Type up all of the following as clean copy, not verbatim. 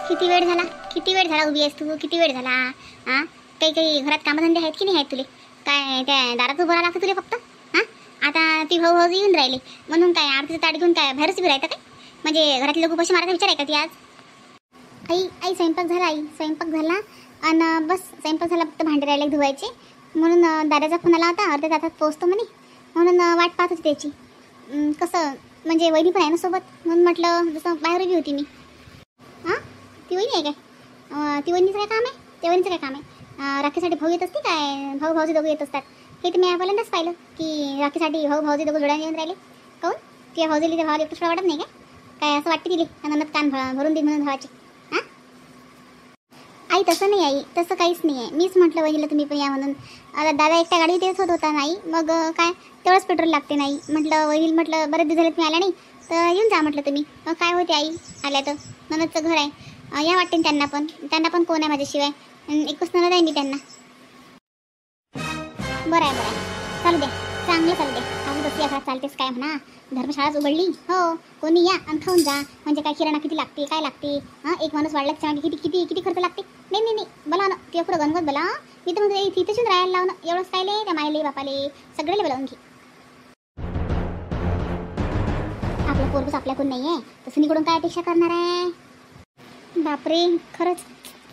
किती वेळ झाला, किती वेळ झाला उभी आहेस तू, किती वेळ झाला? हां, काही काही घरात कामधंदे आहेत की नाही आहेत तुले? काय त्या दारात उभं राहा लागतं तुला फक्त? हां, आता ती भाऊ भाऊ येऊन राहिले म्हणून काय आरतीचं ताट घेऊन काय बाहेरच उभी राहतं काय? म्हणजे घरातले लोक पैसे मारायचा विचार आहे का ती आज? आई आई स्वयंपाक झाला, आई स्वयंपाक झाला आणि बस स्वयंपाक झाला, फक्त भांडे राहिले धुवायचे. म्हणून दादाचा फोन आला होता, अर्ध्या तासात पोहोचतो म्हणे, म्हणून वाट पाहत होती त्याची. कसं म्हणजे वहिनी पण आहे ना सोबत, म्हणून म्हटलं जसं बाहेर उभी होती मी. हां, ती वहिनी आहे काय? ती वहिनीचं काय काम आहे? त्या वहिनीचं काय काम आहे? राखीसाठी भाऊ येत असते काय? भाऊ भाऊजी दोघं येत असतात. हे तर मी पहिल्यांदाच पाहिलं की राखीसाठी भाऊ भाऊजी दोघं जोड्याने येऊन राहिले. काहून त्या भाऊजीला त्या भावाला एकटं वाटत नाही काय असं वाटते तिले ननद कान भरून दे म्हणून भावाचे? हां आई तसं नाही, आई तसं काहीच नाही आहे. मीच म्हटलं वहिनीला तुम्ही पण या म्हणून. आता दादा एकट्या गाडीत येत होता नाही, मग काय तेवढंच पेट्रोल लागते नाही म्हटलं. वहिनीला म्हटलं बरेच दिवस झाले तुम्ही आल्या नाही तर येऊन जा म्हटलं तुम्ही. काय होते आई आल्या तर, ननदचं घर आहे, या वाटेन त्यांना पण कोण आहे माझ्याशिवाय? एकच ननद आहे मी त्यांना. बरं आहे, बरं आहे, चालू द्या, चांगलं चालू द्या. अगं तशी घरात चालतेस काय म्हणा, धर्मशाळाच उघडली हो, कोणी या आणि खाऊन जा. म्हणजे काय किराणा किती लागते, काय लागते? हां, एक माणूस वाढला तर किती किती किती खर्च लागते? नाही नाही नाही, बोला ना ते पुढं गणगत बोला. मी तर म्हणजे तिथेच राहायला लावणं एवढंच कायले, त्या मायले बापाले सगळेले बोलावून घे. आपलं पोरगंच आपल्याकडून नाही आहे तर सुनीकडून काय अपेक्षा करणार आहे? बापरे, खरंच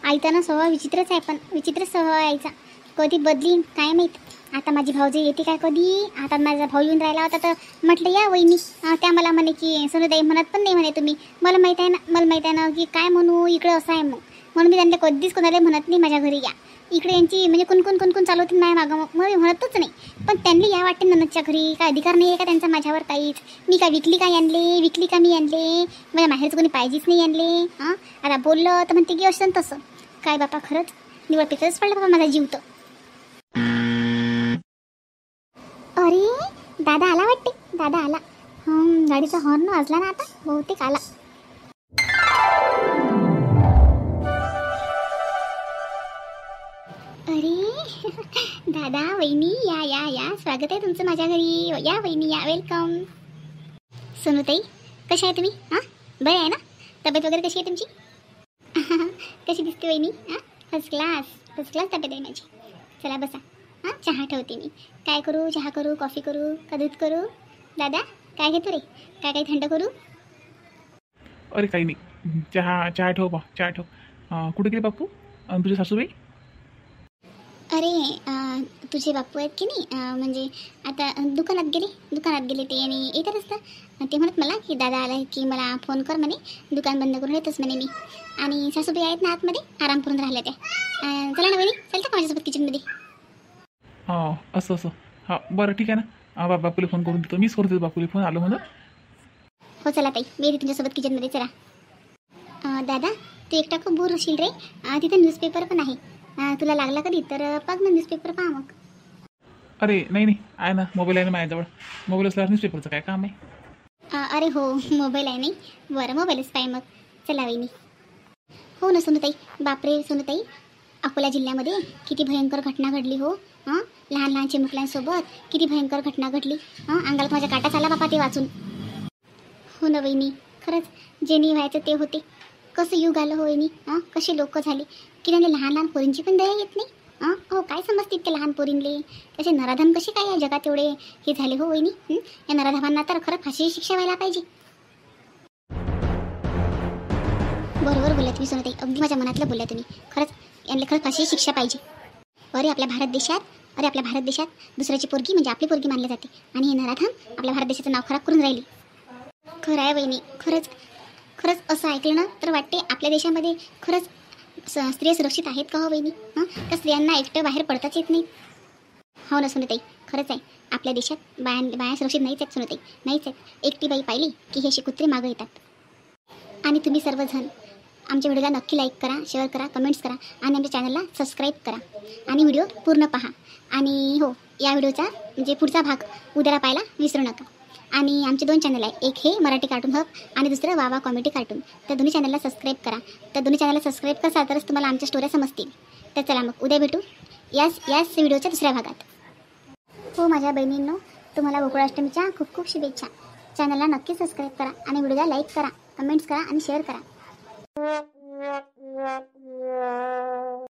आईचा ना स्वभाव विचित्रच आहे, पण विचित्रच स्वभाव आहे आईचा. कधी बदलीन काय माहीत. आता माझी भाऊजी येते काय कधी? आता माझा भाऊ येऊन राहिला होता तर म्हटलं या वहिनी, त्या मला म्हणे की सोनूताई म्हणत पण नाही म्हणे तुम्ही. मला माहीत आहे ना की काय म्हणू, इकडं असं आहे मग. म्हणून मी त्यांना कधीच कोणाला म्हणत नाही माझ्या घरी या. इकडे यांची म्हणजे कुणकुण चालू होती माझ्या मागं, मग मी म्हणतच नाही. पण त्यांनी या वाटते ननदच्या घरी काय अधिकार नाही आहे का त्यांचा माझ्यावर काहीच? मी काय विकली का मी आणले? माझ्या माहेरचं कोणी पाहिजेच नाही आणले. हां, आता बोललं तर म्हणते की असं तसं. काय बापा, खरंच निवड पिकच पडला बाबा माझा जीव तर. अरे दादा आला वाटते, दादा आला. गाडीचा हॉर्न वाजला ना आता, बहुतेक आला. अरे दादा वहिनी या या या, स्वागत आहे तुमचं माझ्या घरी. या वहिनी या, वेलकम. सोनूताई कशा आहे तुम्ही? हां, बरं आहे ना? तब्येत वगैरे कशी आहे तुमची? कशी दिसते वहिनी? हां, फर्स्ट क्लास तब्येत आहे माझी. चला बसा. हां, चहा ठेवते मी. काय करू? चहा करू, कॉफी करू का दूध करू? दादा काय घेतो रे? काय थंड करू? अरे काही नाही, चहा ठेव बा, चहा ठेव. कुठे गेले बापू आणि तुझे सासूबाई? अरे तुझे बापू आहेत की नाही, म्हणजे आता दुकानात गेले ते आणि येतच असतं. ते म्हणत मला की दादा आला की मला फोन कर म्हणे, दुकान बंद करून येतच म्हणे मी. आणि सासूबाई आहेत ना आतमध्ये आराम करून राहिल्या त्या. चला ना वहिनी, चलता का माझ्यासोबत किचनमध्ये? असं हां, बरं ठीक आहे ना. बापूला फोन करून देतो, मीच करतो बापूला फोन, आलो म्हणून. हो चला ताई, मी येते तुमच्यासोबत किचनमध्ये. चला. दादा तू एकटा खूप बोर होशील रे, तिथं न्यूजपेपर पण आहे. तुला लागला कधी तर बघ ना न्यूजपेपर, पहा मग. अरे नाही आहे ना, मोबाईल आहे ना माझ्याजवळ. मोबाईल असल्यावर न्यूजपेपरचं काय काम आहे? अरे हो, मोबाईल आहे नाही, बरं मोबाईलच पाय मग. चला वहिनी. हो ना सोनूताई, बापरे सोनूताई, अकोला जिल्ह्यामध्ये किती भयंकर घटना घडली हो. हां, लहान चिमुकल्यांसोबत किती भयंकर घटना घडली. अंगाला माझ्या काटा चाला बापा ते वाचून. हो ना वहिनी, खरंच जे नाही व्हायचं ते होते. कसं युग आलं हो वहिनी. कसे लोक झाले की त्यांना लहान पोरींची पण दया येत नाही. हो, काय समजतील ते लहान पोरींले? तसे नराधम कसे काय या जगात एवढे हे झाले हो वहिनी. या नराधमांना तर खरं फाशीची शिक्षा व्हायला पाहिजे. बरोबर बोलल्या तुम्ही सोनताई, अगदी माझ्या मनातलं बोलल्या तुम्ही. खरंच यांना खरंच फाशीची शिक्षा पाहिजे. आपल्या भारत देशात दुसऱ्याची पोरगी म्हणजे आपली पोरगी मानली जाते, आणि हे नराधम आपल्या भारत देशाचं नाव खराब करून राहिली. खरं आहे वहिनी, खरंच असं ऐकलं ना तर वाटते आपल्या देशामध्ये खरंच स्त्रिया सुरक्षित आहेत का हो वहिनी? त्या स्त्रियांना एकटं बाहेर पडताच येत नाही. हो ना सोनताई, खरंच आहे आपल्या देशात बाया सुरक्षित नाहीच आहेत सोनताई, नाहीच आहेत. एकटी बाई पाहिली की हे असे कुत्रे मागं येतात. आणि तुम्ही सर्वजण आमच्या व्हिडिओला नक्की लाईक करा, शेअर करा, कमेंट्स करा आणि आमच्या चॅनलला सबस्क्राईब करा आणि व्हिडिओ पूर्ण पहा. आणि हो, या व्हिडिओचा म्हणजे पुढचा भाग उद्याला पाहायला विसरू नका. आणि आमचे 2 चॅनल आहे, एक हे मराठी कार्टून हब आणि दुसरं वावा कॉमेडी कार्टून. त्या दोन्ही चॅनलला सबस्क्राईब करा. त्या दोन्ही चॅनलला सबस्क्राईब करा तरच तुम्हाला आमच्या स्टोऱ्या समजतील. तर चला मग उद्या भेटू याच व्हिडिओच्या दुसऱ्या भागात. हो माझ्या बहिणींनो, तुम्हाला गोकुळाष्टमीच्या खूप शुभेच्छा. चॅनलला नक्की सबस्क्राईब करा आणि व्हिडिओला लाईक करा, कमेंट्स करा आणि शेअर करा.